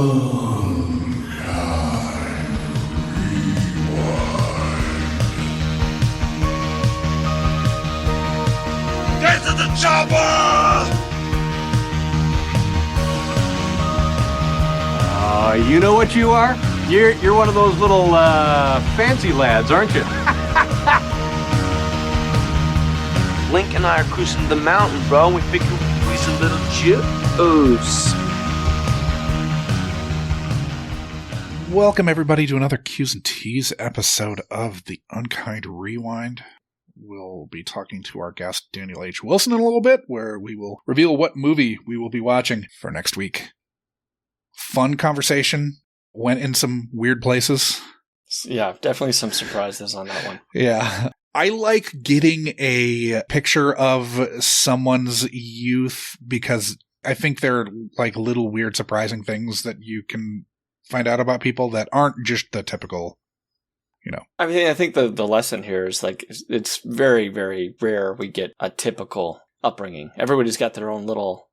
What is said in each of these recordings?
Get to the chopper! You know what you are? You're one of those little fancy lads, aren't you? Link and I are cruising the mountain, bro, and we figure we'd some little juice. Welcome, everybody, to another Q's and Tease episode of the Unkind Rewind. We'll be talking to our guest, Daniel H. Wilson, in a little bit, where we will reveal what movie we will be watching for next week. Fun conversation. Went in some weird places. Yeah, definitely some surprises on that one. Yeah. I like getting a picture of someone's youth because I think they're like little weird, surprising things that you can find out about people that aren't just the typical, you know. I mean, I think the lesson here is like it's very, very rare we get a typical upbringing. Everybody's got their own little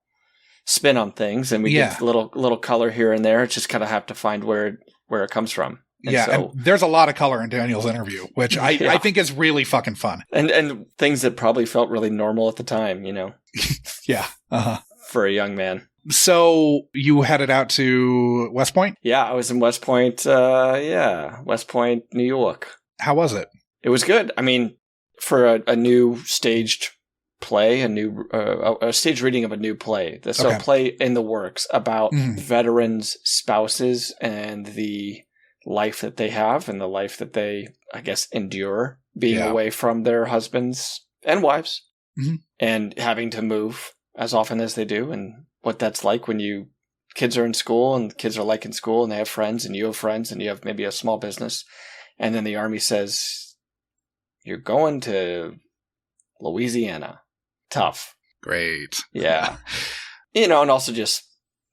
spin on things, and we get a little color here and there. It's just kind of have to find where it comes from. And and there's a lot of color in Daniel's interview, which I think is really fucking fun. And things that probably felt really normal at the time, you know? Yeah. Uh-huh. For a young man. So you headed out to West Point? Yeah, I was in West Point, West Point, New York. How was it? It was good. I mean, for a new staged play, a stage reading of a new play. So a play in the works about veterans' spouses and the life that they have and the life that they, I guess, endure being away from their husbands and wives and having to move as often as they do, and what that's like when kids are in school and kids are like in school and they have friends and you have friends and you have maybe a small business, and then the Army says, you're going to Louisiana. Tough. Great. Yeah. And also just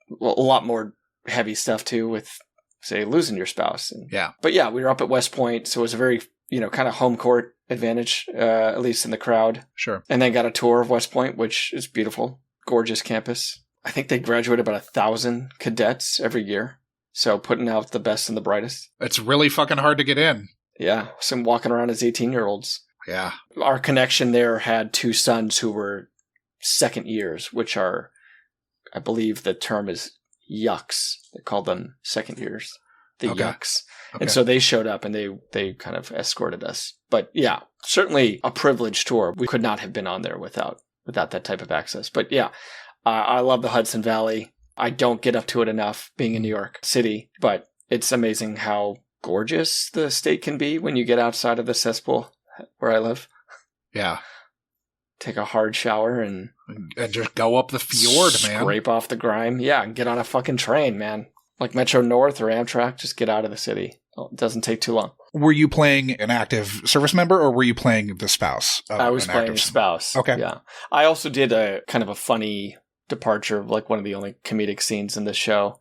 a lot more heavy stuff too with, say, losing your spouse. But yeah, we were up at West Point, so it was a very, kind of home court advantage, at least in the crowd. Sure. And then got a tour of West Point, which is beautiful. Gorgeous campus. I think they graduate about 1,000 cadets every year. So putting out the best and the brightest. It's really fucking hard to get in. Yeah. Some walking around as 18-year-olds. Yeah. Our connection there had two sons who were second years, which are, I believe the term is yucks. They call them second years. The yucks. Okay. And so they showed up and they kind of escorted us. But yeah, certainly a privileged tour. We could not have been on there without that type of access. But yeah, I love the Hudson Valley. I don't get up to it enough being in New York City, but it's amazing how gorgeous the state can be when you get outside of the cesspool where I live. Yeah. Take a hard shower and just go up the fjord, man. Scrape off the grime. Yeah, and get on a fucking train, man. Like Metro North or Amtrak, just get out of the city. It doesn't take too long. Were you playing an active service member or were you playing the spouse? I was playing a spouse. Okay. Yeah. I also did a kind of a funny departure of like one of the only comedic scenes in this show,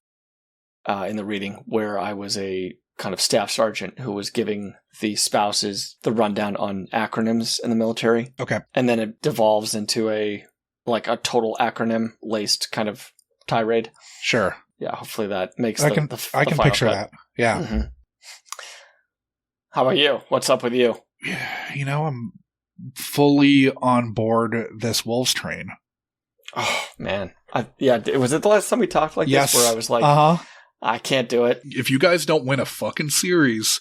in the reading, where I was a kind of staff sergeant who was giving the spouses the rundown on acronyms in the military. Okay. And then it devolves into a total acronym laced kind of tirade. Sure. Yeah, hopefully that makes I can picture cut. that. Yeah. Mm-hmm. How about you? What's up with you? I'm fully on board this Wolves train. Oh, man. Was it the last time we talked like this where I was like, I can't do it? If you guys don't win a fucking series.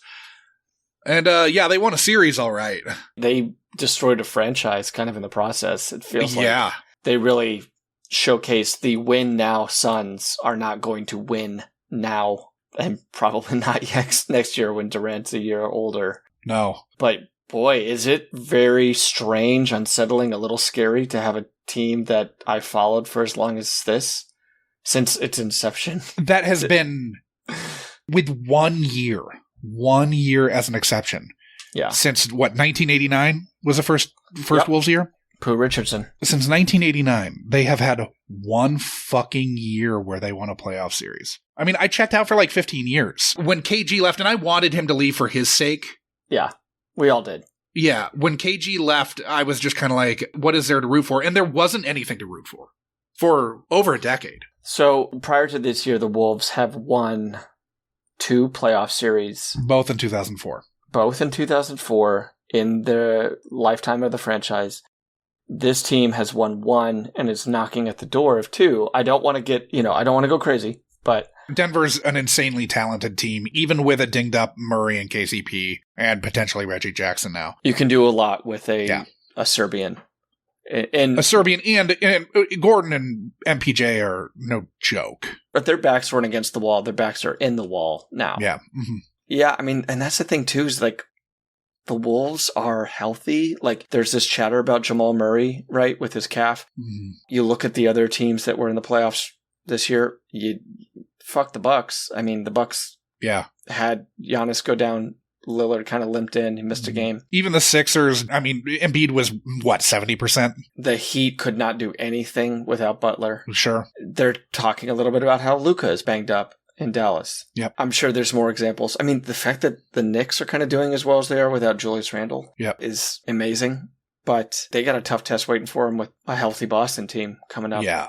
And they won a series all right. They destroyed a franchise kind of in the process. It feels like they really showcased the win now Suns are not going to win now, and probably not next year when Durant's a year older. No. But boy, is it very strange, unsettling, a little scary to have a team that I followed for as long as this, since its inception. That has been with 1 year as an exception. Yeah. Since 1989 was the first Wolves year? Pooh Richardson. Since 1989, they have had 1 fucking year where they won a playoff series. I mean, I checked out for like 15 years. When KG left, and I wanted him to leave for his sake. Yeah, we all did. Yeah, when KG left, I was just kind of like, what is there to root for? And there wasn't anything to root for over a decade. So prior to this year, the Wolves have won 2 playoff series. Both in 2004. Both in 2004 in the lifetime of the franchise. This team has won 1 and is knocking at the door of 2. I don't want to get, I don't want to go crazy, but Denver's an insanely talented team, even with a dinged up Murray and KCP and potentially Reggie Jackson now. You can do a lot with a Serbian. And a Serbian and Gordon and MPJ are no joke. But their backs weren't against the wall. Their backs are in the wall now. Yeah. Mm-hmm. Yeah, I mean, and that's the thing too, is like the Wolves are healthy. Like there's this chatter about Jamal Murray, right, with his calf. Mm-hmm. You look at the other teams that were in the playoffs this year, fuck the Bucks. I mean, the Bucks had Giannis go down. Lillard kind of limped in. He missed a game. Even the Sixers, I mean, Embiid was, 70%? The Heat could not do anything without Butler. Sure. They're talking a little bit about how Luka is banged up in Dallas. Yep. I'm sure there's more examples. I mean, the fact that the Knicks are kind of doing as well as they are without Julius Randle is amazing. But they got a tough test waiting for them with a healthy Boston team coming up. Yeah.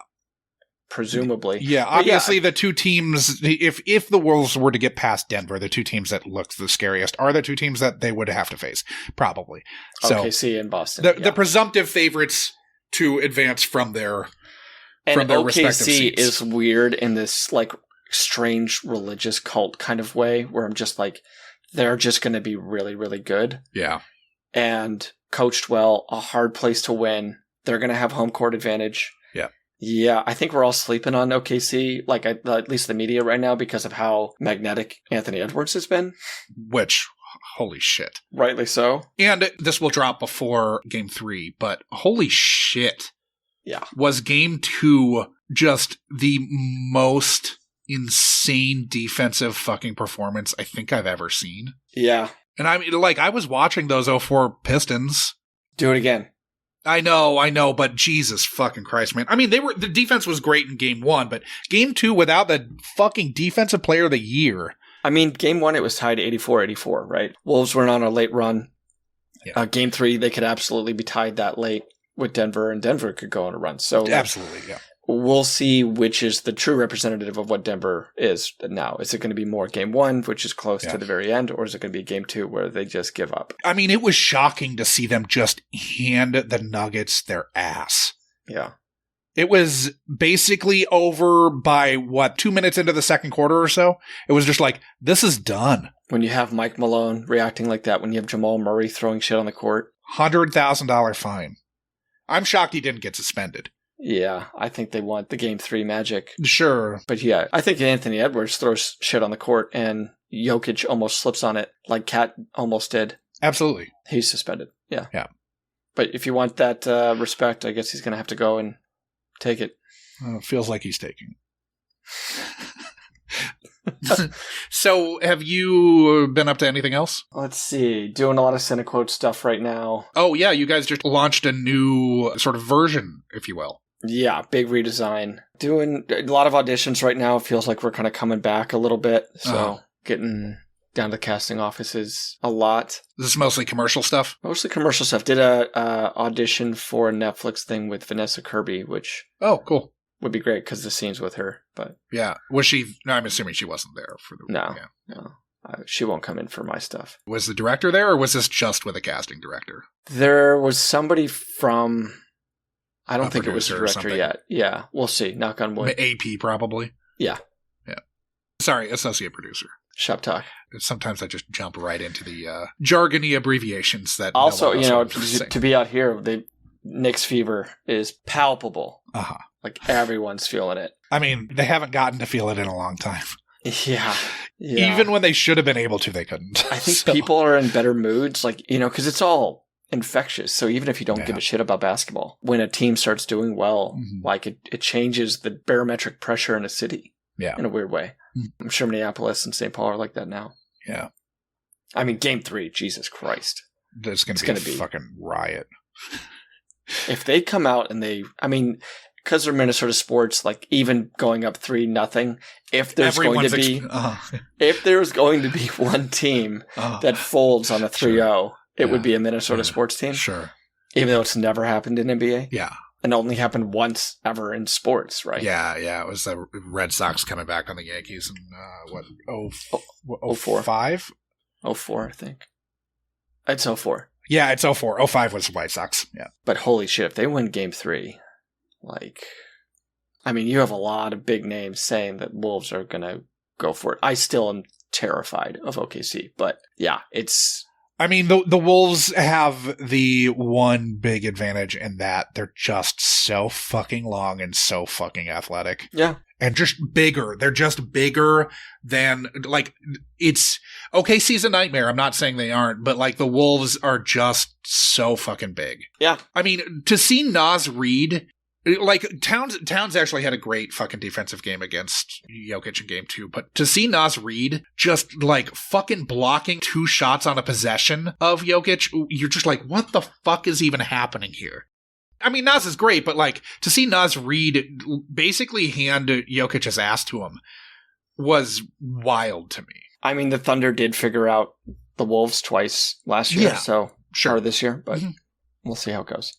Presumably. Yeah, obviously the two teams, if the Wolves were to get past Denver, the two teams that look the scariest are the two teams that they would have to face, probably. So, OKC and Boston. The presumptive favorites to advance from their and their OKC respective seats. Is weird in this like strange religious cult kind of way where I'm just like, they're just going to be really, really good. Yeah. And coached well, a hard place to win. They're going to have home court advantage. Yeah, I think we're all sleeping on OKC, like at least the media right now, because of how magnetic Anthony Edwards has been. Which, holy shit. Rightly so. And this will drop before Game 3, but holy shit. Yeah. Was Game 2 just the most insane defensive fucking performance I think I've ever seen? Yeah. And I mean, like, I was watching those 04 Pistons. Do it again. I know, but Jesus fucking Christ, man. I mean, the defense was great in Game 1, but Game 2 without the fucking defensive player of the year. I mean, Game 1, it was tied 84-84, right? Wolves were on a late run. Yeah. Game 3, they could absolutely be tied that late with Denver, and Denver could go on a run. So absolutely, yeah. We'll see which is the true representative of what Denver is now. Is it going to be more Game 1, which is close to the very end, or is it going to be Game 2 where they just give up? I mean, it was shocking to see them just hand the Nuggets their ass. Yeah. It was basically over by, 2 minutes into the second quarter or so? It was just like, this is done. When you have Mike Malone reacting like that, when you have Jamal Murray throwing shit on the court. $100,000 fine. I'm shocked he didn't get suspended. Yeah, I think they want the Game 3 magic. Sure. But yeah, I think Anthony Edwards throws shit on the court and Jokic almost slips on it like Kat almost did. Absolutely. He's suspended. Yeah. Yeah. But if you want that respect, I guess he's going to have to go and take it. Feels like he's taking. So, have you been up to anything else? Let's see. Doing a lot of Cinequote stuff right now. Oh, yeah. You guys just launched a new sort of version, if you will. Yeah, big redesign. Doing a lot of auditions right now. It feels like we're kind of coming back a little bit. So, getting down to the casting offices a lot. Is this mostly commercial stuff? Mostly commercial stuff. Did a audition for a Netflix thing with Vanessa Kirby, which... Oh, cool. Would be great because the scene's with her, but... Yeah. Was she... No, I'm assuming she wasn't there for the... No. Yeah. No. She won't come in for my stuff. Was the director there, or was this just with a casting director? There was somebody from... I don't think it was the director something. yet. Yeah, we'll see. Knock on wood. AP, probably. Yeah. Yeah. Sorry, associate producer. Shop talk. Sometimes I just jump right into the jargony abbreviations that... Also, no to be out here, Knicks fever is palpable. Uh-huh. Like, everyone's feeling it. I mean, they haven't gotten to feel it in a long time. Yeah. Even when they should have been able to, they couldn't. I think people are in better moods, like, because it's all infectious. So even if you don't give a shit about basketball, when a team starts doing well, like it changes the barometric pressure in a city in a weird way. I'm sure Minneapolis and St. Paul are like that now. Yeah. I mean, Game 3, Jesus Christ. There's going to be a fucking riot. If they come out and because they're Minnesota sports, like even going up 3-0, if there's going to be one team that folds on a 3-0, it would be a Minnesota sports team. Sure. Even though it's never happened in NBA. Yeah. And it only happened once ever in sports, right? Yeah. It was the Red Sox coming back on the Yankees in, 04? 05? 04, I think. It's 04. Yeah, it's 04. 05 was the White Sox. Yeah. But holy shit, if they win Game 3, you have a lot of big names saying that Wolves are going to go for it. I still am terrified of OKC, but yeah, it's... the Wolves have the one big advantage in that they're just so fucking long and so fucking athletic. Yeah. And just bigger. They're just bigger than, it's... OKC's a nightmare. I'm not saying they aren't, but, the Wolves are just so fucking big. Yeah. To see Naz Reid... Towns actually had a great fucking defensive game against Jokic in game 2, but to see Naz Reid just fucking blocking 2 shots on a possession of Jokic, you're just like, what the fuck is even happening here? Naz is great, but to see Naz Reid basically hand Jokic's ass to him was wild to me. The Thunder did figure out the Wolves twice last year, or this year, but we'll see how it goes.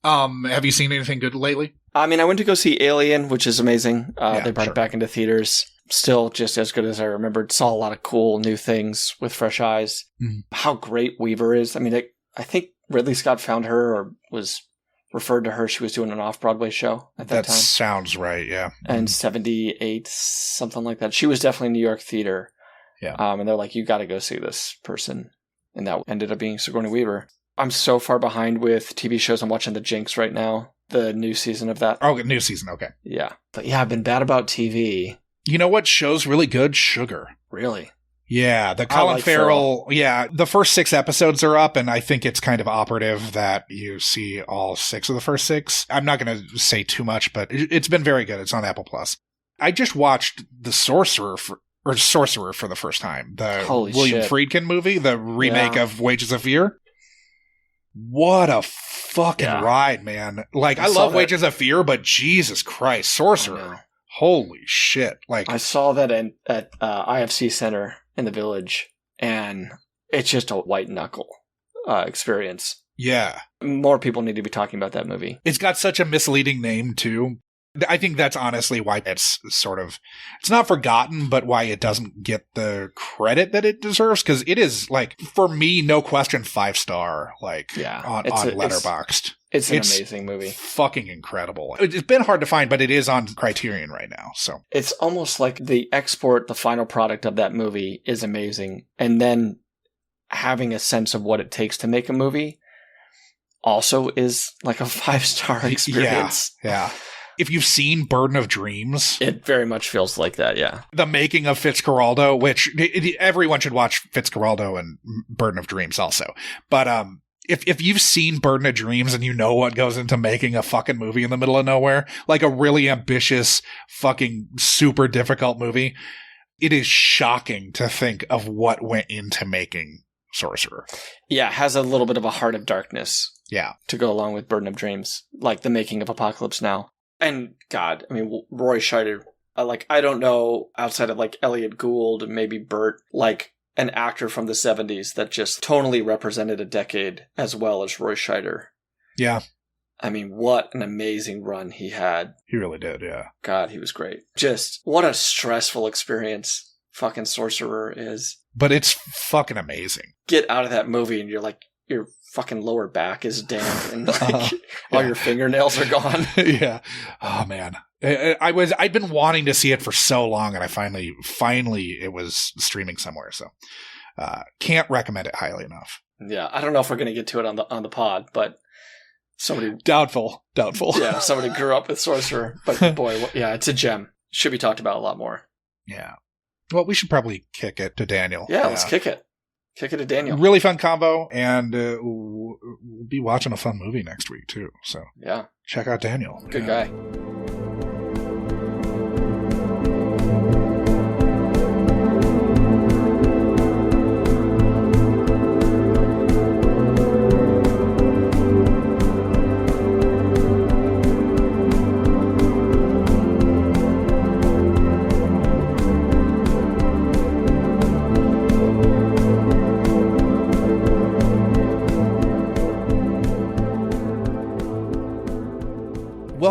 Have you seen anything good lately? I went to go see Alien, which is amazing. They brought it back into theaters. Still just as good as I remembered. Saw a lot of cool new things with fresh eyes. Mm-hmm. How great Weaver is. I think Ridley Scott found her or was referred to her. She was doing an off-Broadway show at that time. That sounds right, yeah. And 78, something like that. She was definitely New York theater. Yeah. And they're like, you got to go see this person. And that ended up being Sigourney Weaver. I'm so far behind with TV shows. I'm watching The Jinx right now. The new season of that. Oh, new season. Okay. Yeah. But yeah, I've been bad about TV. You know what show's really good? Sugar. Really? Yeah. The Colin Farrell. Yeah. The first 6 episodes are up, and I think it's kind of operative that you see all 6 of the first 6. I'm not going to say too much, but it's been very good. It's on Apple Plus. I just watched The Sorcerer for the first time. The William Friedkin movie, the remake of Wages of Fear. What a fucking ride, man. I love Wages of Fear, but Jesus Christ, Sorcerer. Holy shit. I saw that at IFC Center in the Village, and it's just a white knuckle experience. Yeah. More people need to be talking about that movie. It's got such a misleading name, too. I think that's honestly why it's it's not forgotten, but why it doesn't get the credit that it deserves. Because it is, for me, no question, 5-star, on Letterboxd. It's an amazing movie. Fucking incredible. It's been hard to find, but it is on Criterion right now. So it's almost like the final product of that movie is amazing. And then having a sense of what it takes to make a movie also is like a 5-star experience. Yeah. If you've seen Burden of Dreams... It very much feels like that, yeah. The making of Fitzcarraldo, which everyone should watch Fitzcarraldo and Burden of Dreams also. But if you've seen Burden of Dreams and you know what goes into making a fucking movie in the middle of nowhere, a really ambitious, fucking super difficult movie, it is shocking to think of what went into making Sorcerer. Yeah, it has a little bit of a Heart of Darkness. Yeah. To go along with Burden of Dreams, like the making of Apocalypse Now. And God, Roy Scheider, I don't know, outside of Elliot Gould and maybe Burt, an actor from the 70s that just totally represented a decade as well as Roy Scheider. Yeah. What an amazing run he had. He really did, yeah. God, he was great. Just, what a stressful experience fucking Sorcerer is. But it's fucking amazing. Get out of that movie and you're like, your fucking lower back is damp and all your fingernails are gone. Yeah. Oh man. I'd been wanting to see it for so long, and I finally it was streaming somewhere. So can't recommend it highly enough. Yeah. I don't know if we're gonna get to it on the pod, but somebody doubtful. Yeah, somebody grew up with Sorcerer. But boy, it's a gem. Should be talked about a lot more. Yeah. Well, we should probably kick it to Daniel. Yeah, let's kick it. Kick it to Daniel. Really fun combo, and we'll be watching a fun movie next week, too. So yeah, check out Daniel. Good guy.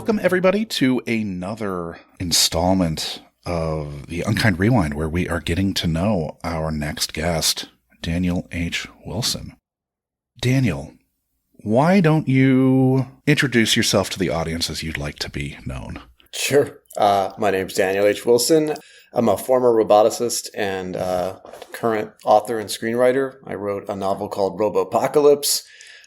Welcome, everybody, to another installment of the Unkind Rewind, where we are getting to know our next guest, Daniel H. Wilson. Daniel, why don't you introduce yourself to the audience as you'd like to be known? Sure. My name's Daniel H. Wilson. I'm a former roboticist and current author and screenwriter. I wrote a novel called Robopocalypse.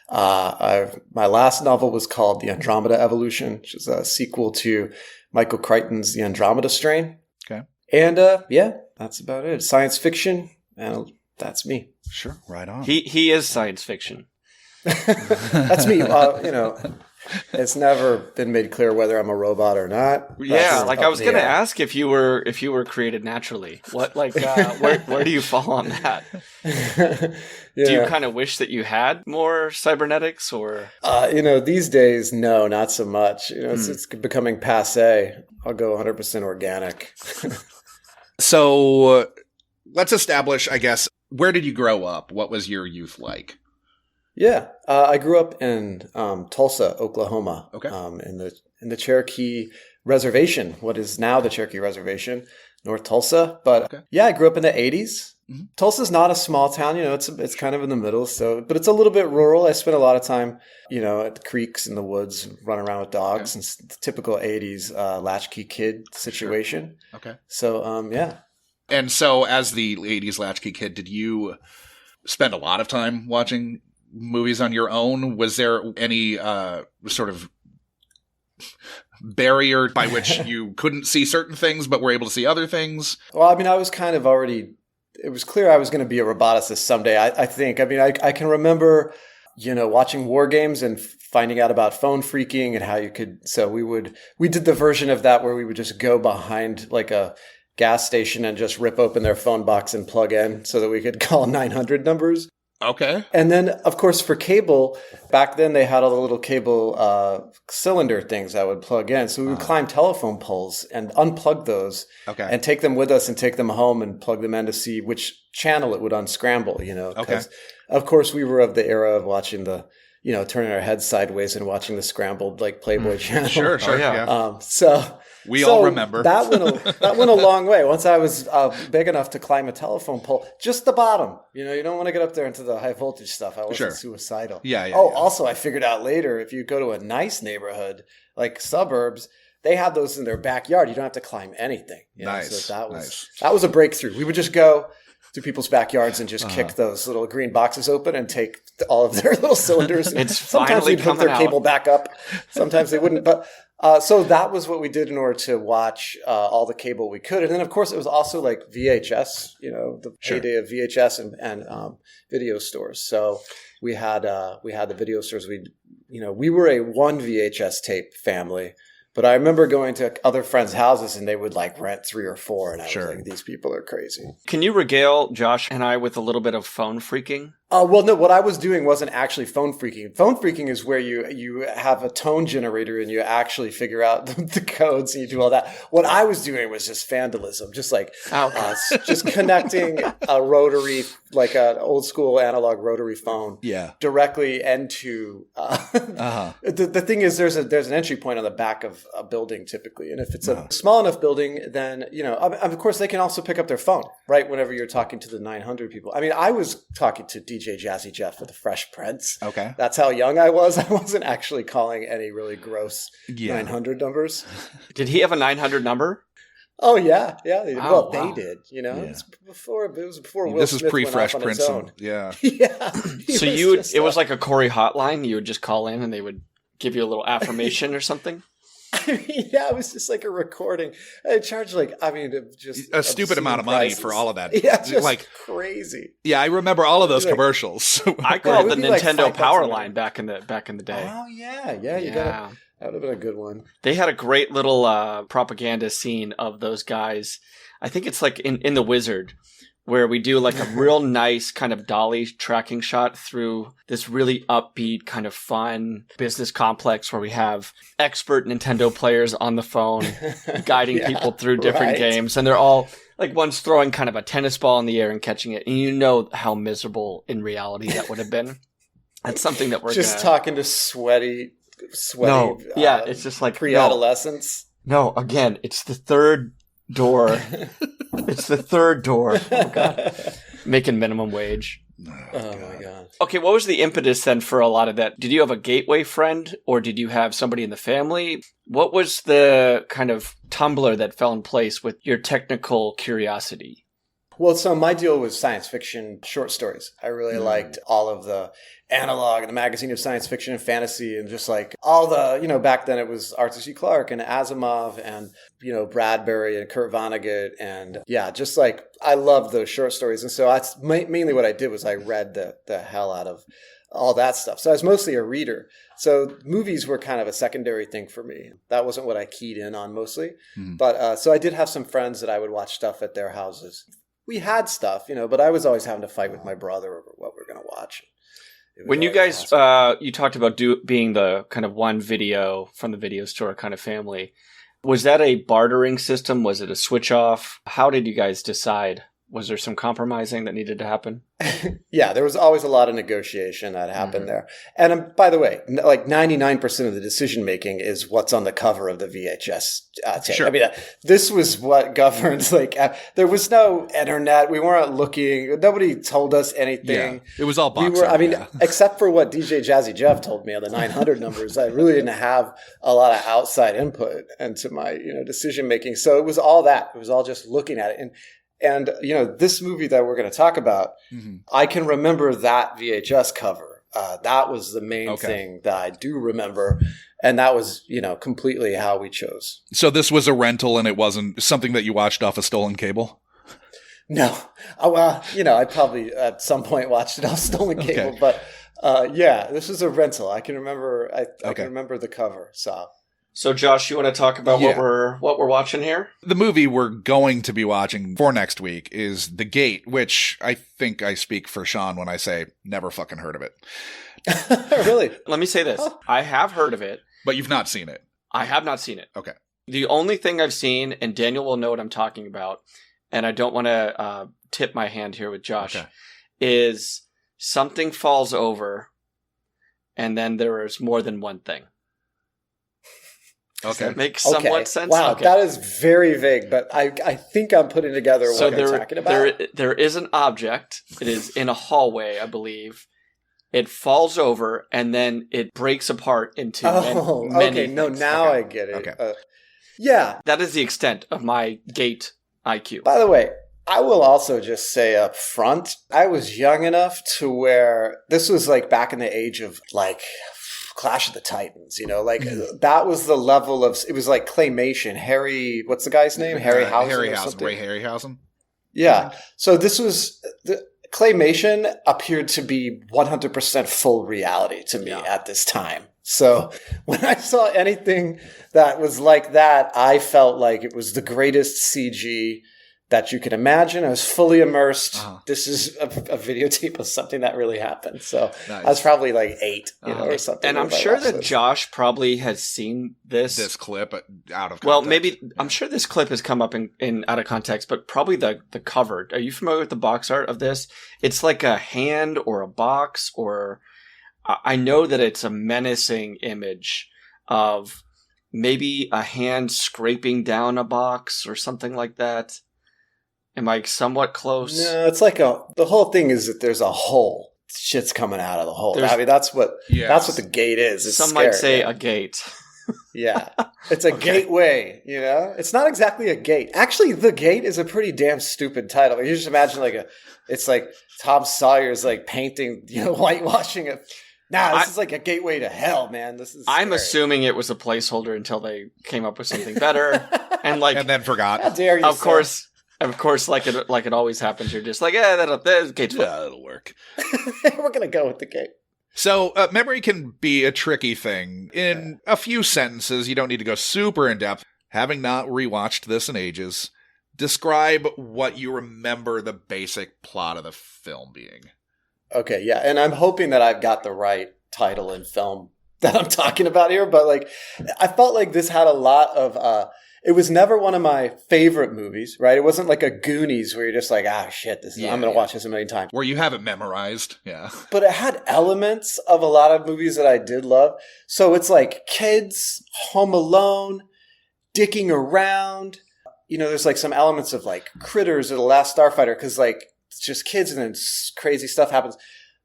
My last novel was called The Andromeda Evolution, which is a sequel to Michael Crichton's The Andromeda Strain. Okay. And that's about it. Science fiction, and that's me. Sure, right on. He is science fiction. That's me. It's never been made clear whether I'm a robot or not. Yeah, like I was going to ask if you were created naturally. What, where do you fall on that? Yeah. Do you kind of wish that you had more cybernetics, or? These days, no, not so much. It's becoming passé. I'll go 100% organic. So let's establish, I guess, where did you grow up? What was your youth like? Yeah, I grew up in Tulsa, Oklahoma. Okay. In the Cherokee Reservation, what is now the Cherokee Reservation, North Tulsa. But I grew up in the 80s. Mm-hmm. Tulsa's not a small town, it's kind of in the middle. But it's a little bit rural. I spent a lot of time, at the creeks and the woods, running around with dogs, and the typical 80s latchkey kid situation. Sure. Okay. So, yeah. And so, as the 80s latchkey kid, did you spend a lot of time watching movies on your own? Was there any sort of barrier by which you couldn't see certain things but were able to see other things? Well, I was kind of already, it was clear I was going to be a roboticist someday, I think. I can remember, watching war games and finding out about phone freaking and how you could, so we did the version of that where we would just go behind like a gas station and just rip open their phone box and plug in so that we could call 900 numbers. Okay. And then, of course, for cable, back then they had all the little cable cylinder things that would plug in. So we would climb telephone poles and unplug those and take them with us and take them home and plug them in to see which channel it would unscramble, Because, of course, we were of the era of watching the, turning our heads sideways and watching the scrambled, like, Playboy channel. Sure, yeah. We all remember. That went a long way. Once I was big enough to climb a telephone pole, just the bottom. You don't want to get up there into the high voltage stuff. I wasn't suicidal. Yeah. Also, I figured out later, if you go to a nice neighborhood, like suburbs, they have those in their backyard. You don't have to climb anything. Nice. So that was a breakthrough. We would just go to people's backyards and just kick those little green boxes open and take all of their little cylinders. Sometimes we'd hook their cable back up. Sometimes they wouldn't. But so that was what we did in order to watch all the cable we could. And then, of course, it was also like VHS, the heyday of VHS and video stores. So we had the video stores. We were a one VHS tape family. But I remember going to other friends' houses and they would like rent 3 or 4. And I was like, these people are crazy. Can you regale Josh and I with a little bit of phone freaking? Well, no, what I was doing wasn't actually phone freaking. Phone freaking is where you have a tone generator and you actually figure out the codes and you do all that. What I was doing was just vandalism, just like just connecting a rotary, like an old school analog rotary phone directly into the thing is there's an entry point on the back of a building typically. And if it's a small enough building, then, of course they can also pick up their phone, right? Whenever you're talking to the 900 people. I was talking to DJ Jazzy Jeff for the Fresh Prince. Okay. That's how young I was. I wasn't actually calling any really gross 900 numbers. Did he have a 900 number? Oh, yeah. Yeah. They did. It was before Will this Smith was pre-Fresh went off on Prince. his own. Yeah. Yeah. So it was like a Corey hotline. You would just call in and they would give you a little affirmation or something? It was just like a recording. I charged just a stupid amount of money for all of that. Yeah, just crazy. Yeah, I remember all of those commercials. I called the Nintendo Power Line back in the day. Oh yeah, you got it. That would have been a good one. They had a great little propaganda scene of those guys. I think it's like in The Wizard, where we do like a real nice kind of dolly tracking shot through this really upbeat kind of fun business complex where we have expert Nintendo players on the phone guiding people through different games. And they're all like one's throwing kind of a tennis ball in the air and catching it. And you know how miserable in reality that would have been. That's something that we're just talking to sweaty sweaty. No, yeah, it's just like pre-adolescence. No, again, it's the third door. It's the third door. Oh, God. Making minimum wage. Oh my God. Okay, what was the impetus then for a lot of that? Did you have a gateway friend, or did you have somebody in the family? What was the kind of tumbler that fell in place with your technical curiosity? Well, so my deal was science fiction short stories. I really liked all of the analog and the magazine of science fiction and fantasy, and just like all the, back then it was Arthur C. Clarke and Asimov and, Bradbury and Kurt Vonnegut. And yeah, just like I loved those short stories. And so that's mainly what I did was I read the hell out of all that stuff. So I was mostly a reader. So movies were kind of a secondary thing for me. That wasn't what I keyed in on mostly. But so I did have some friends that I would watch stuff at their houses. We had stuff, but I was always having to fight with my brother over what we're going to watch. When you guys, you talked about being the kind of one video from the video store kind of family, was that a bartering system? Was it a switch off? How did you guys decide? Was there some compromising that needed to happen? Yeah, there was always a lot of negotiation that happened there. And by the way, like 99% of the decision making is what's on the cover of the VHS tape. Sure. I mean, this was what governed. Like, there was no internet. We weren't looking. Nobody told us anything. Yeah, it was all box art. Except for what DJ Jazzy Jeff told me on the 900 numbers, I really didn't have a lot of outside input into my decision making. So it was all that. It was all just looking at it. And this movie that we're going to talk about, I can remember that VHS cover. That was the main thing that I do remember. And that was, completely how we chose. So this was a rental and it wasn't something that you watched off a stolen cable? No. Well, I probably at some point watched it off stolen cable. But yeah, this was a rental. I can remember. I can remember the cover. So, Josh, you want to talk about what we're watching here? The movie we're going to be watching for next week is The Gate, which I think I speak for Sean when I say never fucking heard of it. Really? Let me say this. I have heard of it. But you've not seen it? I have not seen it. Okay. The only thing I've seen, and Daniel will know what I'm talking about, and I don't want to tip my hand here with Josh, is something falls over, and then there is more than one thing. Does that make somewhat sense? Wow, that is very vague, but I think I'm putting together what you're talking about. There is an object. It is in a hallway, I believe. It falls over, and then it breaks apart into many things. No, now I get it. Okay. Yeah. That is the extent of my Gate IQ. By the way, I will also just say up front, I was young enough to where this was like back in the age of like Clash of the Titans, that was the level of, it was like claymation. Harry, what's the guy's name? Harryhausen. Ray Harryhausen. Yeah. So this was, the claymation appeared to be 100% full reality to me at this time. So when I saw anything that was like that, I felt like it was the greatest CG that you can imagine. I was fully immersed. This is a videotape of something that really happened. So nice. I was probably like 8, or something. And I'm sure that Josh probably has seen this clip out of context. Well, maybe I'm sure this clip has come up in out of context, but probably the cover. Are you familiar with the box art of this? It's like a hand or a box, or I know that it's a menacing image of maybe a hand scraping down a box or something like that. Am I somewhat close? No, it's like the whole thing is that there's a hole. Shit's coming out of the hole. I mean, that's what the gate is. It's Some scary, might say a gate. Yeah. It's a gateway, It's not exactly a gate. Actually, The Gate is a pretty damn stupid title. You just imagine it's like Tom Sawyer's like painting, whitewashing it. This is like a gateway to hell, man. This is I'm assuming it was a placeholder until they came up with something better. and then forgot. How dare you, Of course, like it always happens, you're just like, that gate's fine. Yeah, that'll work. We're going to go with the gate. So, memory can be a tricky thing. In a few sentences, you don't need to go super in-depth. Having not rewatched this in ages, describe what you remember the basic plot of the film being. Okay, yeah, and I'm hoping that I've got the right title and film that I'm talking about here, but I felt like this had a lot of... It was never one of my favorite movies, right? It wasn't like a Goonies where you're just like, shit, I'm going to watch this a million times. Where you have it memorized, yeah. But it had elements of a lot of movies that I did love. So it's like kids, Home Alone, dicking around. There's like some elements of like Critters or The Last Starfighter because like it's just kids and then crazy stuff happens.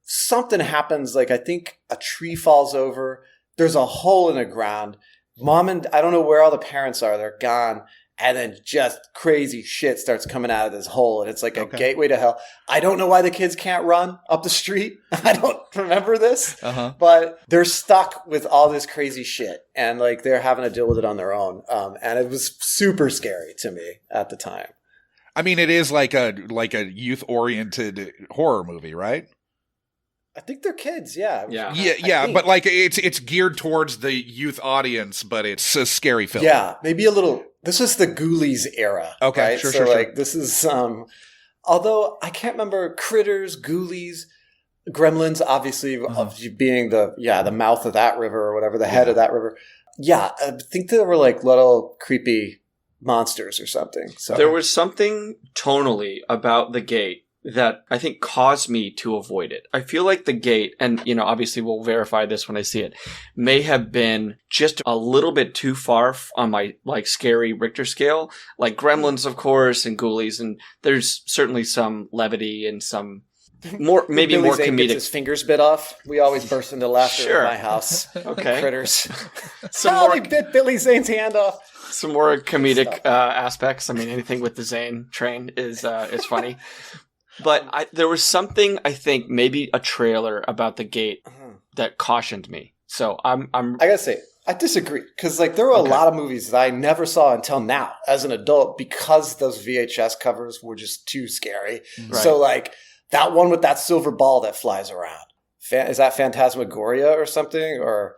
Something happens, like I think a tree falls over. There's a hole in the ground. I don't know where all the parents are. They're gone. And then just crazy shit starts coming out of this hole. And it's like a gateway to hell. I don't know why the kids can't run up the street. I don't remember this. But they're stuck with all this crazy shit. And like they're having to deal with it on their own. And it was super scary to me at the time. I mean, it is like a youth-oriented horror movie, right? I think they're kids, yeah. Yeah, but like it's geared towards the youth audience, but it's a scary film. Yeah, maybe a little. This is the Ghoulies era. Okay, right? Sure. Like this is although I can't remember Critters, Ghoulies, Gremlins, obviously being the mouth of that river or whatever, the head of that river. Yeah, I think they were like little creepy monsters or something. So there was something tonally about the gate that I think caused me to avoid it. I feel like the gate, and obviously we'll verify this when I see it, may have been just a little bit too far on my like scary Richter scale, like Gremlins, of course, and Ghoulies, and there's certainly some levity and some maybe more comedic. Gets his fingers bit off. We always burst into laughter at my house. Okay, Critters. They bit Billy Zane's hand off. Some more comedic aspects. I mean, anything with the Zane train is funny. But there was something, I think, maybe a trailer about the gate that cautioned me. So I gotta say, I disagree because like there were a lot of movies that I never saw until now as an adult because those VHS covers were just too scary. Right. So like that one with that silver ball that flies around, is that Phantasmagoria or something, or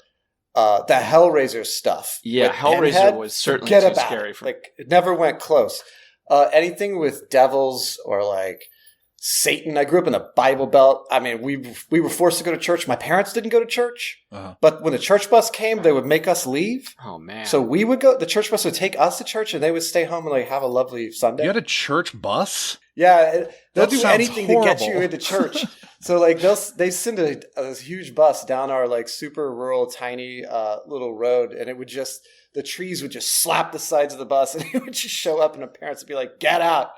the Hellraiser stuff? Yeah, Hellraiser was certainly too scary for me. Like it never went close. Anything with devils or like Satan. I grew up in the Bible Belt. I mean, we were forced to go to church. My parents didn't go to church, but when the church bus came, they would make us leave. Oh man! So we would go. The church bus would take us to church, and they would stay home and like have a lovely Sunday. You had a church bus? Yeah, they'll do anything to get you into church. So like they send a huge bus down our like super rural, tiny little road, and it would the trees would just slap the sides of the bus, and it would just show up, and the parents would be like, "Get out,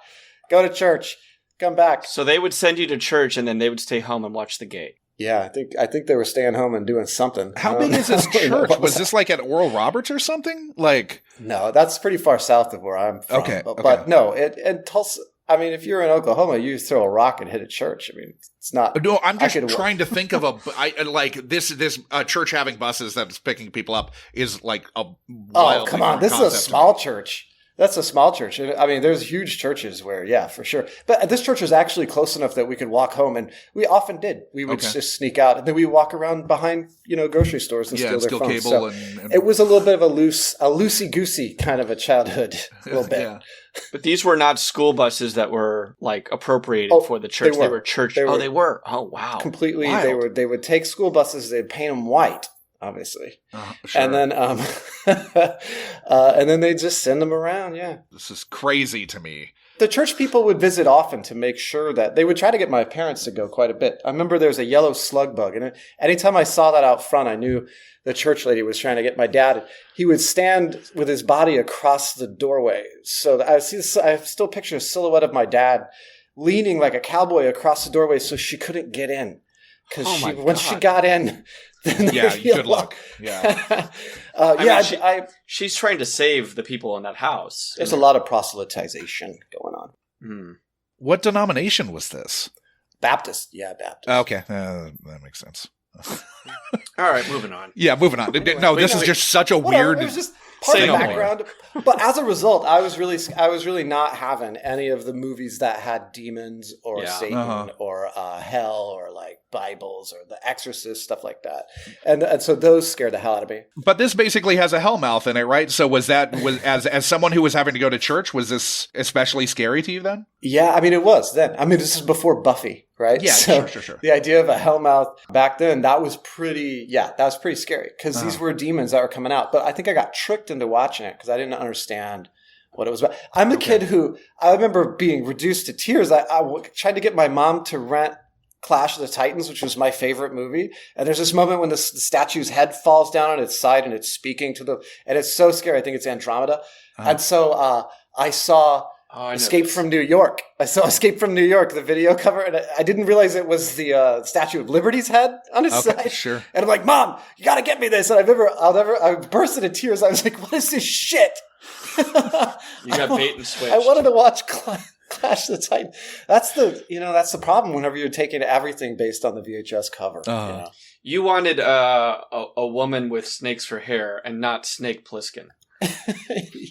go to church." Come back. So they would send you to church, and then they would stay home and watch the gate. Yeah, I think they were staying home and doing something. How big is this church? Was this like at Oral Roberts or something? Like, no, that's pretty far south of where I'm from. Okay, but no, in Tulsa. I mean, if you're in Oklahoma, you just throw a rock and hit a church. I mean, it's not. No, I'm just trying to think of this church having buses that's picking people up is like a wild. Oh, come on! This is a small church. That's a small church. I mean, there's huge churches where, yeah, for sure. But this church was actually close enough that we could walk home, and we often did. We would just sneak out, and then we walk around behind, grocery stores and steal their phones. Cable so and it was a little bit of a loosey-goosey kind of a childhood, a little bit. Yeah. But these were not school buses that were like appropriated for the church. They were church. They were. Oh, wow. Completely. Wild. They would take school buses. They'd paint them white. Obviously, sure. And then they just send them around. Yeah, this is crazy to me. The church people would visit often to make sure that they would try to get my parents to go quite a bit. I remember there was a yellow slug bug, and anytime I saw that out front, I knew the church lady was trying to get my dad. He would stand with his body across the doorway, so that I still picture a silhouette of my dad leaning like a cowboy across the doorway, so she couldn't get in because once she got in. Good luck. Yeah. She's trying to save the people in that house. There's a lot of proselytization going on. Mm. What denomination was this? Baptist. Yeah, Baptist. Okay. That makes sense. All right, moving on. Yeah, moving on. No, this is just such a weird... It was just part of the background. But as a result, I was really not having any of the movies that had demons or Satan or hell or like Bibles or The Exorcist, stuff like that. And so those scared the hell out of me. But this basically has a hellmouth in it, right? So was as someone who was having to go to church, was this especially scary to you then? Yeah, I mean, it was then. I mean, this is before Buffy, right? Yeah, so sure. The idea of a hellmouth back then, that was pretty scary because these were demons that were coming out. But I think I got tricked into watching it because I didn't understand what it was about. I'm a kid who, I remember being reduced to tears. I tried to get my mom to rent Clash of the Titans, which was my favorite movie. And there's this moment when the statue's head falls down on its side and it's speaking and it's so scary. I think it's Andromeda. And so I saw Escape from New York. I saw Escape from New York, the video cover, and I didn't realize it was the Statue of Liberty's head on his side. Sure. And I'm like, Mom, you got to get me this. And I burst into tears. I was like, what is this shit? You got bait and switched. I wanted to watch Clash of the Titans. That's the problem whenever you're taking everything based on the VHS cover. You wanted a woman with snakes for hair and not Snake Plissken.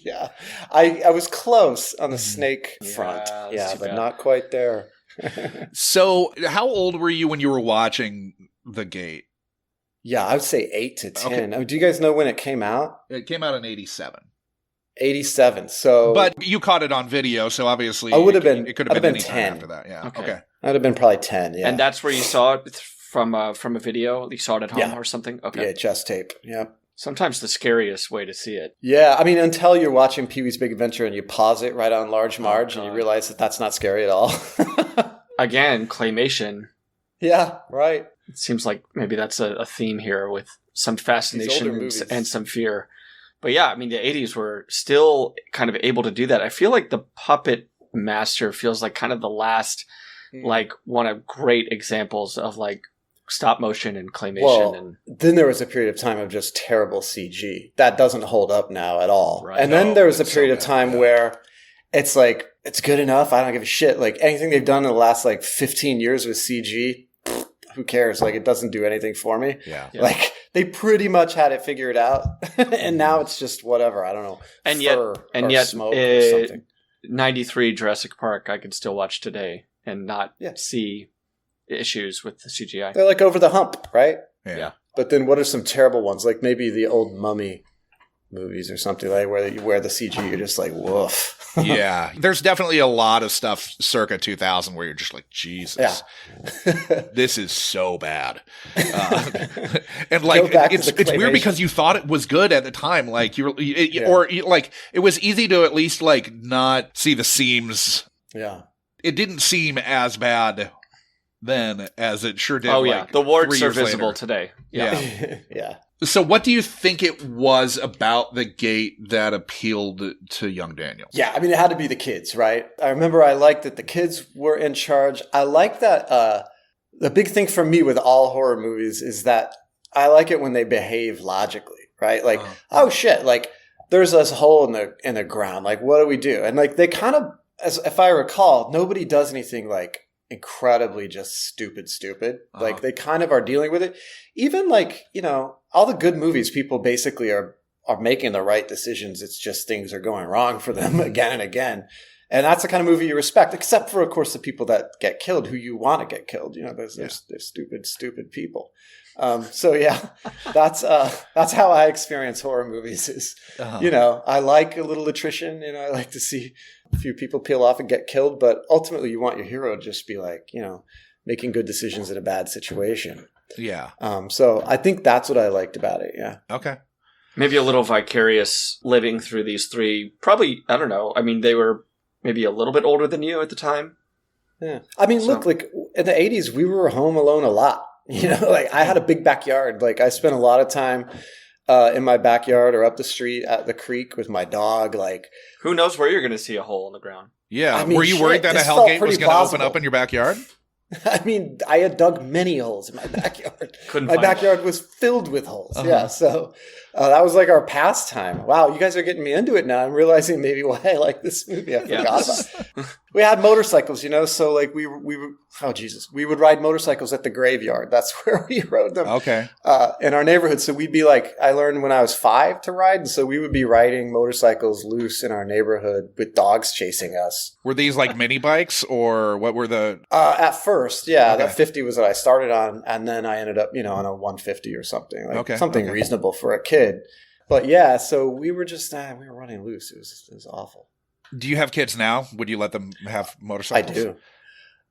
Yeah. I was close on the snake front. Yeah, but not quite there. So how old were you when you were watching The Gate? Yeah, I would say 8 to 10. Okay. I mean, do you guys know when it came out? It came out in 87. 87. So, but you caught it on video, so obviously I would have been. It could have been any 10 time after that. Yeah. Okay. I'd have been probably 10. Yeah. And that's where you saw it from a video. You saw it at home or something. Okay. Yeah, chest tape. Yeah. Sometimes the scariest way to see it. Yeah, I mean, until you're watching Pee-wee's Big Adventure and you pause it right on large Marge and you realize that that's not scary at all. Again, claymation. Yeah, right. It seems like maybe that's a theme here with some fascination and some fear. But yeah, I mean, the 80s were still kind of able to do that. I feel like the Puppet Master feels like kind of the last, like, one of great examples of, like, stop motion and claymation. Well, then there was a period of time of just terrible CG. That doesn't hold up now at all. Right. And then there was a period of time where it's like, it's good enough. I don't give a shit. Like, anything they've done in the last, like, 15 years with CG, who cares? Like, it doesn't do anything for me. Yeah. Like, they pretty much had it figured out. And now it's just whatever. I don't know. And yet, smoke or something. 93 Jurassic Park, I could still watch today and not see issues with the CGI. They're like over the hump, right? Yeah. But then what are some terrible ones? Like maybe the old Mummy movies or something like where you wear the CG, you're just like, woof. Yeah. There's definitely a lot of stuff circa 2000 where you're just like, Jesus, this is so bad. And like, it's weird because you thought it was good at the time. Like like it was easy to at least like not see the seams. Yeah. It didn't seem as bad then as it sure did. Oh yeah. The warts are visible today. Yeah. Yeah. So what do you think it was about The Gate that appealed to young Daniel? Yeah, I mean, it had to be the kids, right? I remember I liked that the kids were in charge. I like that the big thing for me with all horror movies is that I like it when they behave logically, right? Like, oh shit, like there's this hole in the ground. Like, what do we do? And like they kind of, as if I recall, nobody does anything like incredibly just stupid. Like they kind of are dealing with it. Even like, you know, all the good movies, people basically are making the right decisions. It's just things are going wrong for them again and again. And that's the kind of movie you respect, except for, of course, the people that get killed who you want to get killed. You know, they're stupid people. So yeah, that's how I experience horror movies is, you know, I like a little attrition, you know, I like to see a few people peel off and get killed, but ultimately you want your hero to just be like, you know, making good decisions in a bad situation. Yeah. So I think that's what I liked about it. Yeah. Okay. Maybe a little vicarious living through these three, probably, I don't know. I mean, they were maybe a little bit older than you at the time. Yeah. I mean, look, like in the 80s, we were home alone a lot. You know, like I had a big backyard. Like I spent a lot of time in my backyard or up the street at the creek with my dog. Like, who knows where you're going to see a hole in the ground? Yeah. I mean, were you worried that a hellgate was going to open up in your backyard? I mean, I had dug many holes in my backyard. My backyard was filled with holes. Yeah. So that was like our pastime. Wow. You guys are getting me into it now. I'm realizing maybe why I like this movie. I forgot about it. We had motorcycles, you know, so like we would ride motorcycles at the graveyard. That's where we rode them. Okay. In our neighborhood. So we'd be like, I learned when I was 5 to ride. And so we would be riding motorcycles loose in our neighborhood with dogs chasing us. Were these like mini bikes or what were the? At first, yeah. Okay. The 50 was what I started on. And then I ended up, you know, on a 150 or something. Like something reasonable for a kid. But yeah, so we were just, we were running loose. It was awful. Do you have kids now? Would you let them have motorcycles?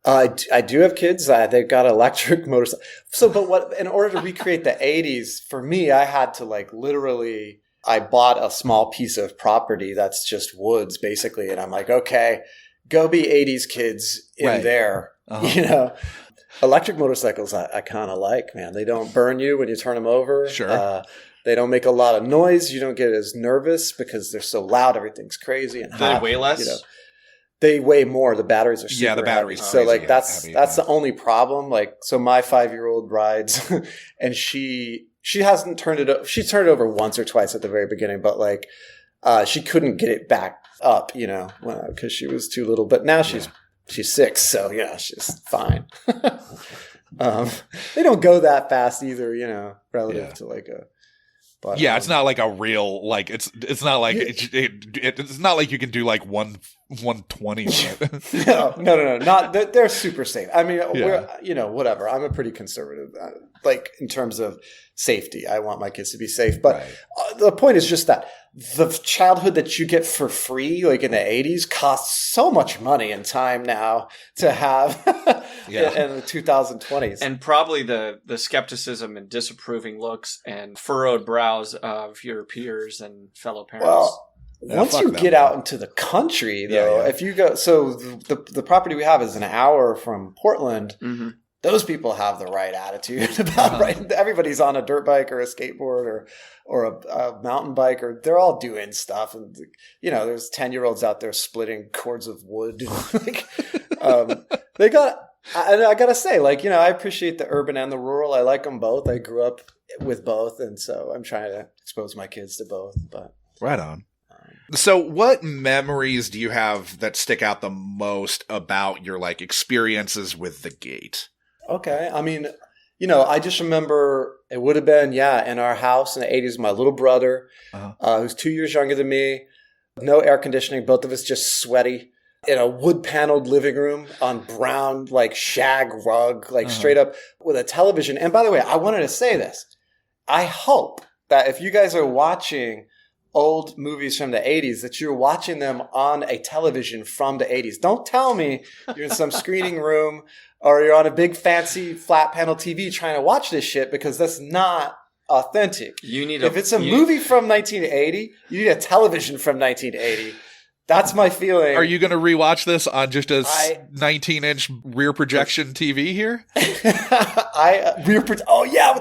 I do. I do have kids. They've got electric motorcycles. So, but in order to recreate the 80s, for me, I had to like literally I bought a small piece of property that's just woods, basically. And I'm like, okay, go be 80s kids in there. You know, electric motorcycles I kind of like, man. They don't burn you when you turn them over. Sure. They don't make a lot of noise. You don't get as nervous because they're so loud. Everything's crazy and hot. They weigh less? You know. They weigh more. The batteries are super the batteries. heavy. So like that's heavy, the only problem. Like, so my 5-year-old rides and she hasn't turned it. She turned it over once or twice at the very beginning, but like she couldn't get it back up, you know, because she was too little. But now she's 6, so yeah, she's fine. They don't go that fast either, you know, relative to like a. But, it's not like a real like it's not like it's not like you can do like 120. No. Not they're super safe. I mean, we're, you know, whatever. I'm a pretty conservative, like in terms of safety. I want my kids to be safe. But the point is just that the childhood that you get for free, like in the 80s, costs so much money and time now to have in the 2020s. And probably the skepticism and disapproving looks and furrowed brows of your peers and fellow parents. Well, once you get out into the country, though, if you go, so the property we have is an hour from Portland. Mm-hmm. Those people have the right attitude about everybody's on a dirt bike or a skateboard or a mountain bike, or they're all doing stuff. And, you know, there's 10-year-olds out there splitting cords of wood. Like, they got, and I got to say, like, you know, I appreciate the urban and the rural. I like them both. I grew up with both. And so I'm trying to expose my kids to both. But right on. So what memories do you have that stick out the most about your like experiences with the gate? Okay. I mean, you know, I just remember it would have been, in our house in the 80s, my little brother, who's 2 years younger than me, no air conditioning, both of us just sweaty, in a wood-paneled living room on brown, like, shag rug, like, straight up with a television. And by the way, I wanted to say this. I hope that if you guys are watching old movies from the 80s, that you're watching them on a television from the 80s. Don't tell me you're in some screening room or you're on a big fancy flat panel TV trying to watch this shit, because that's not authentic. If it's a movie from 1980, you need a television from 1980. That's my feeling. Are you going to rewatch this on just a 19-inch rear projection TV here? With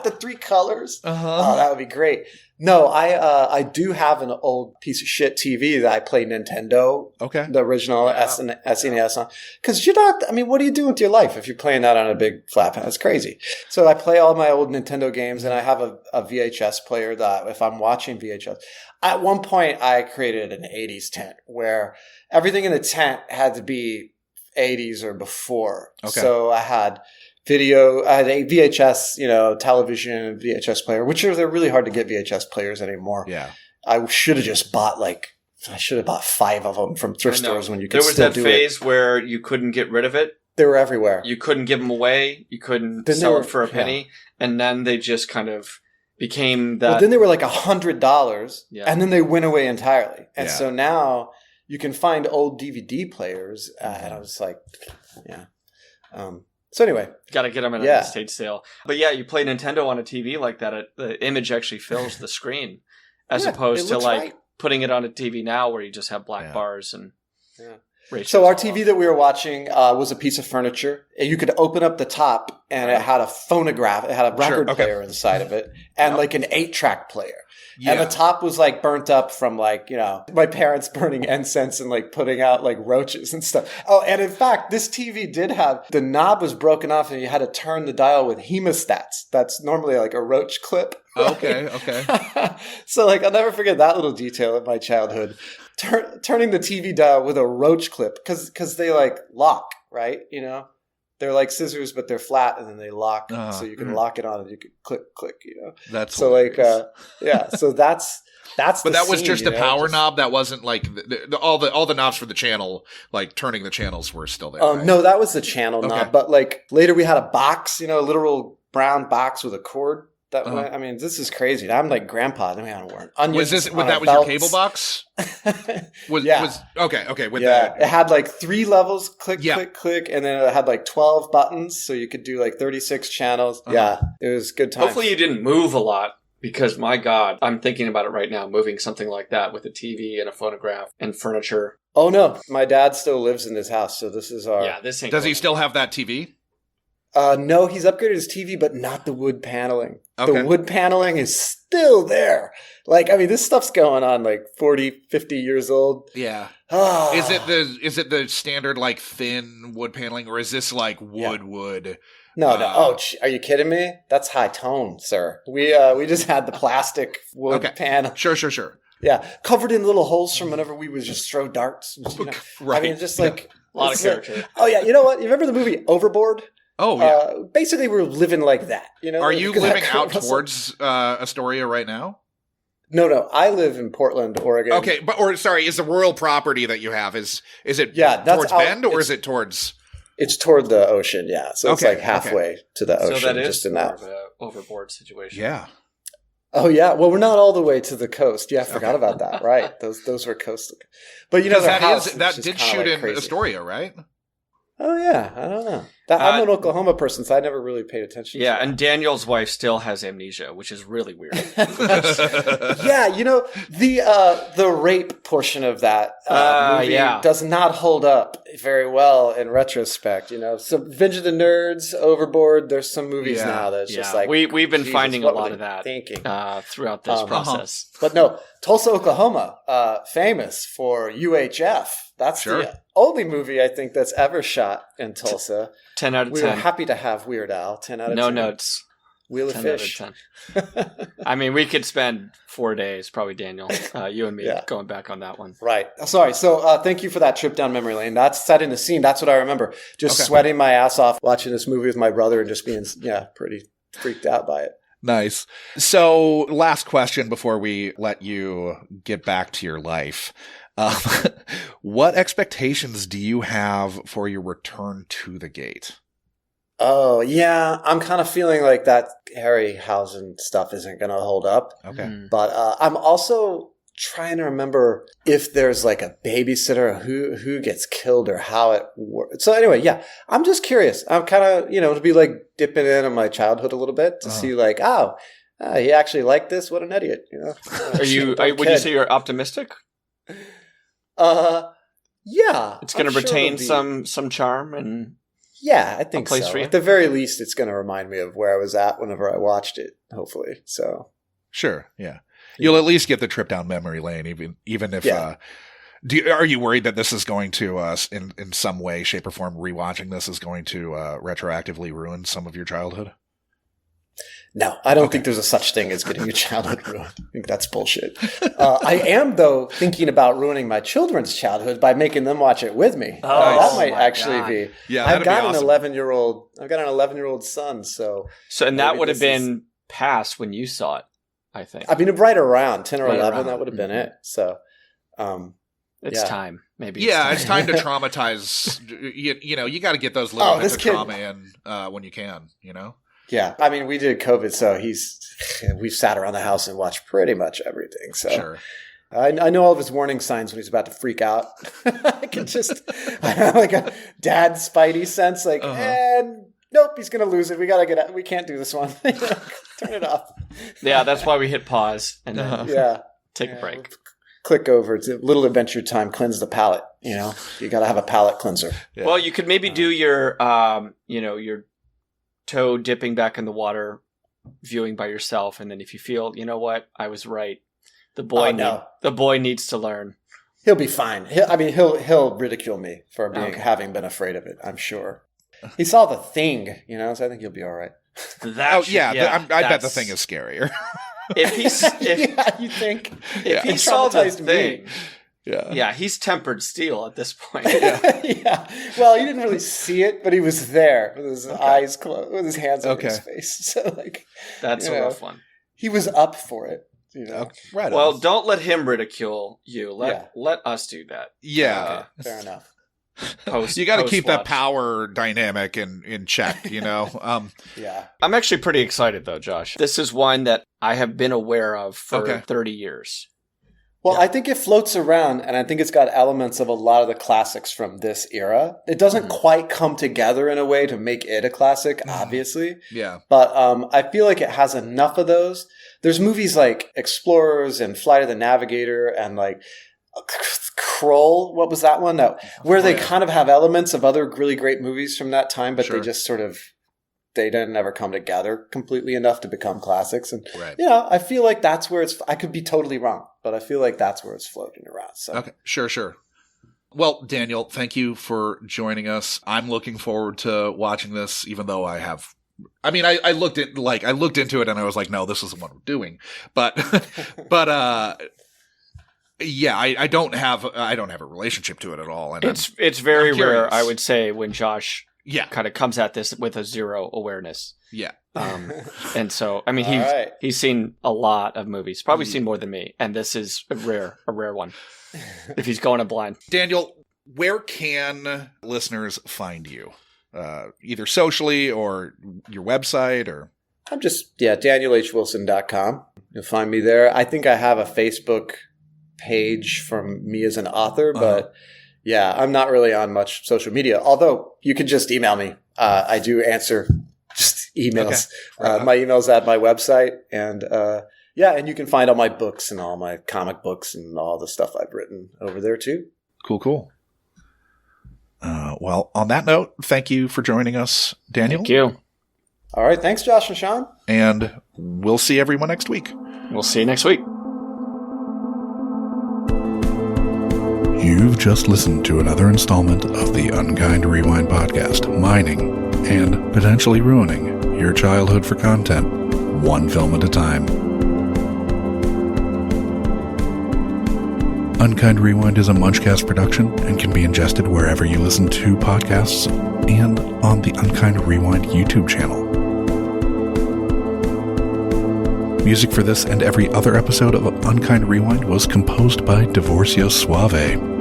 the 3 colors. Oh, that would be great. No, I do have an old piece of shit TV that I play Nintendo. Okay. The original SNES on. Because you're not, I mean, what are you doing with your life if you're playing that on a big flat panel? It's crazy. So I play all my old Nintendo games, and I have a VHS player that if I'm watching VHS. At one point, I created an 80s tent where everything in the tent had to be 80s or before. Okay. So I had I had a VHS, television, VHS player, which they're really hard to get VHS players anymore. Yeah. I should have just bought 5 of them from thrift stores when you could still do it. There was that phase where you couldn't get rid of it. They were everywhere. You couldn't give them away. You couldn't sell it for a penny. Yeah. And then they just kind of became that. Well, then they were like $100, and then they went away entirely. And so now you can find old DVD players, and I was like, so anyway. Got to get them at an estate sale. But you play Nintendo on a TV like that, the image actually fills the screen, as opposed to putting it on a TV now where you just have black bars and So our TV that we were watching was a piece of furniture. You could open up the top, and it had a phonograph. It had a record player inside of it, and like an 8-track player. Yeah. And the top was burnt up from my parents burning incense and putting out roaches and stuff. Oh, and in fact, this TV did have, the knob was broken off and you had to turn the dial with hemostats. That's normally a roach clip. Okay. So I'll never forget that little detail of my childhood. Turning the TV dial with a roach clip because they lock, right? They're like scissors, but they're flat, and then they lock, so you can lock it on, and you can click. That's so So that's. But that was just the power knob. That wasn't all the knobs for the channel, turning the channels were still there. Right? No, that was the channel knob. But later we had a box, a literal brown box with a cord. That I mean, this is crazy. I'm like grandpa. Then we had to wear onions. Was your cable box? Okay. With that, it had 3 levels. Click, click, and then it had 12 buttons, so you could do 36 channels. Yeah, it was good times. Hopefully, you didn't move a lot Because, my God, I'm thinking about it right now, moving something like that with a TV and a phonograph and furniture. Oh, no. My dad still lives in this house, so this is our... Yeah, this ain't... Does he still have that TV? No, he's upgraded his TV, but not the wood paneling. Okay. The wood paneling is still there. Like, I mean, this stuff's going on like 40, 50 years old. Yeah. Ah. Is it the standard like thin wood paneling, or is this like wood? No. Oh, are you kidding me? That's high tone, sir. We just had the plastic wood panel. Sure. Yeah, covered in little holes from whenever we would just throw darts. You know? Right. I mean, just like a lot of character. Oh yeah, you know what? You remember the movie Overboard? Oh yeah. Basically, we're living like that. You know? Are you Because living that out was towards Astoria right now? No. I live in Portland, Oregon. Okay, is the rural property that you have is it that's towards out- Bend, or is it towards? It's toward the ocean, yeah. So it's Okay, like halfway to the ocean, So that is just in more that. of an overboard situation. Yeah. Oh yeah, well we're not all the way to the coast. Yeah, I forgot about that. Right, those were coastal. But you know, that did shoot in crazy. Astoria, right? Oh yeah, I don't know. I'm an Oklahoma person, so I never really paid attention. Yeah, to that. and Daniel's wife still has amnesia, which is really weird. Yeah, you know the rape portion of that movie does not hold up very well in retrospect. You know, so Revenge of the Nerds, Overboard. There's some movies now that's just like we've been Jesus, finding a what lot were of they that thinking throughout this process. But no, Tulsa, Oklahoma, famous for UHF. That's the only movie I think that's ever shot in Tulsa. 10 out of 10. We were happy to have Weird Al. 10 out of 10. No notes. Wheel of 10 Fish. out of 10. I mean, we could spend 4 days, probably, Daniel, you and me, going back on that one. Right. Sorry. So thank you for that trip down memory lane. That's setting the scene. That's what I remember. Just sweating my ass off watching this movie with my brother and just being, pretty freaked out by it. Nice. So, last question before we let you get back to your life. What expectations do you have for your return to the gate? Oh, yeah. I'm kind of feeling like that Harryhausen stuff isn't going to hold up. Okay. But I'm also trying to remember if there's like a babysitter, who gets killed or how it works. So anyway, I'm just curious. I'm kind of, to be like dipping into my childhood a little bit to see like, he actually liked this. What an idiot, Would you say you're optimistic? Yeah. It's going to retain some charm and I think place so. for you? At the very least, it's going to remind me of where I was at whenever I watched it, hopefully. So Sure, yeah. You'll at least get the trip down memory lane, even if. Are you worried that this is going to, in some way, shape, or form, rewatching this is going to retroactively ruin some of your childhood? No, I don't think there's a such thing as getting your childhood ruined. I think that's bullshit. I am, though, thinking about ruining my children's childhood by making them watch it with me. That might actually be. Yeah, I've got awesome. an 11-year-old son, so and that would have been past when you saw it, I think. I mean, right around 10 or 11, that would have been it. So, it's time. Maybe. Yeah, it's time to traumatize. You got to get those little bits of trauma in when you can. Yeah, I mean, we did COVID, so we've sat around the house and watched pretty much everything. So sure. I know all of his warning signs when he's about to freak out. I can just, I have like a dad spidey sense, like, nope, he's going to lose it. We got to get out. We can't do this one. Turn it off. Yeah, that's why we hit pause and then take a break. Click over to Little Adventure Time, cleanse the palate. You got to have a palate cleanser. Yeah. Well, you could maybe do your, your toe dipping back in the water, viewing by yourself, and then if you feel, you know what, I was right. The boy needs to learn. He'll be fine. He'll ridicule me for having been afraid of it. I'm sure. He saw The Thing, so I think he'll be all right. I bet The Thing is scarier. You think? If he saw The Thing. Me. Yeah, he's tempered steel at this point. Yeah. Well, you didn't really see it, but he was there with his eyes closed, with his hands over his face. So, that's a rough one. He was up for it. Right. Well, don't let him ridicule you. Let us do that. Yeah. Okay. Fair enough. You got to keep that power dynamic in check. Yeah. I'm actually pretty excited though, Josh. This is one that I have been aware of for 30 years. Well, I think it floats around, and I think it's got elements of a lot of the classics from this era. It doesn't quite come together in a way to make it a classic, obviously. Yeah. But I feel like it has enough of those. There's movies like Explorers and Flight of the Navigator and like Kroll. What was that one? Where they kind of have elements of other really great movies from that time, but they just sort of... They didn't ever come together completely enough to become classics. And, I feel like that's where it's... I could be totally wrong, but I feel like that's where it's floating around. So. Okay, sure. Well, Daniel, thank you for joining us. I'm looking forward to watching this, even though I have... I mean, I looked into it and I was like, no, this isn't what I'm doing. But, yeah, I don't have a relationship to it at all. And it's very rare, I would say, when Josh... Yeah, kind of comes at this with a zero awareness. Yeah, and so I mean he's seen a lot of movies, probably seen more than me, and this is a rare one. If he's going in blind, Daniel, where can listeners find you? Either socially or your website, or I'm just DanielHWilson.com. You'll find me there. I think I have a Facebook page from me as an author, but. Yeah, I'm not really on much social media, although you can just email me. I do answer just emails. Okay. My email's at my website. And and you can find all my books and all my comic books and all the stuff I've written over there too. Cool. Well, on that note, thank you for joining us, Daniel. Thank you. All right, thanks, Josh and Sean. And we'll see everyone next week. We'll see you next week. You've just listened to another installment of the Unkind Rewind podcast, mining and potentially ruining your childhood for content, one film at a time. Unkind Rewind is a Munchcast production and can be ingested wherever you listen to podcasts and on the Unkind Rewind YouTube channel. Music for this and every other episode of Unkind Rewind was composed by Divorcio Suave.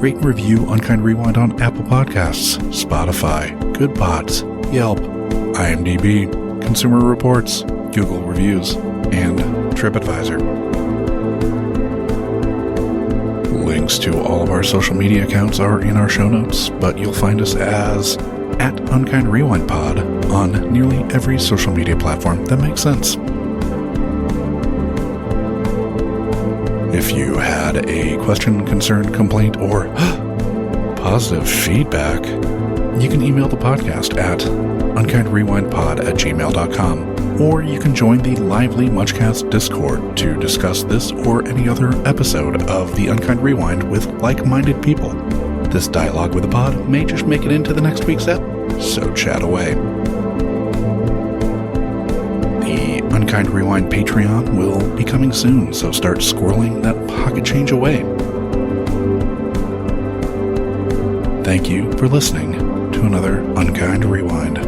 Rate and review Unkind Rewind on Apple Podcasts, Spotify, Good Pods, Yelp, IMDb, Consumer Reports, Google Reviews, and TripAdvisor. Links to all of our social media accounts are in our show notes, but you'll find us as @Unkind Rewind Pod on nearly every social media platform that makes sense. If you had a question, concern, complaint, or positive feedback, you can email the podcast at unkindrewindpod@gmail.com, or you can join the lively Munchcast Discord to discuss this or any other episode of the Unkind Rewind with like-minded people. This dialogue with the pod may just make it into the next week's ep, so chat away. The Unkind Rewind Patreon will be coming soon, so start squirreling that pocket change away. Thank you for listening to another Unkind Rewind.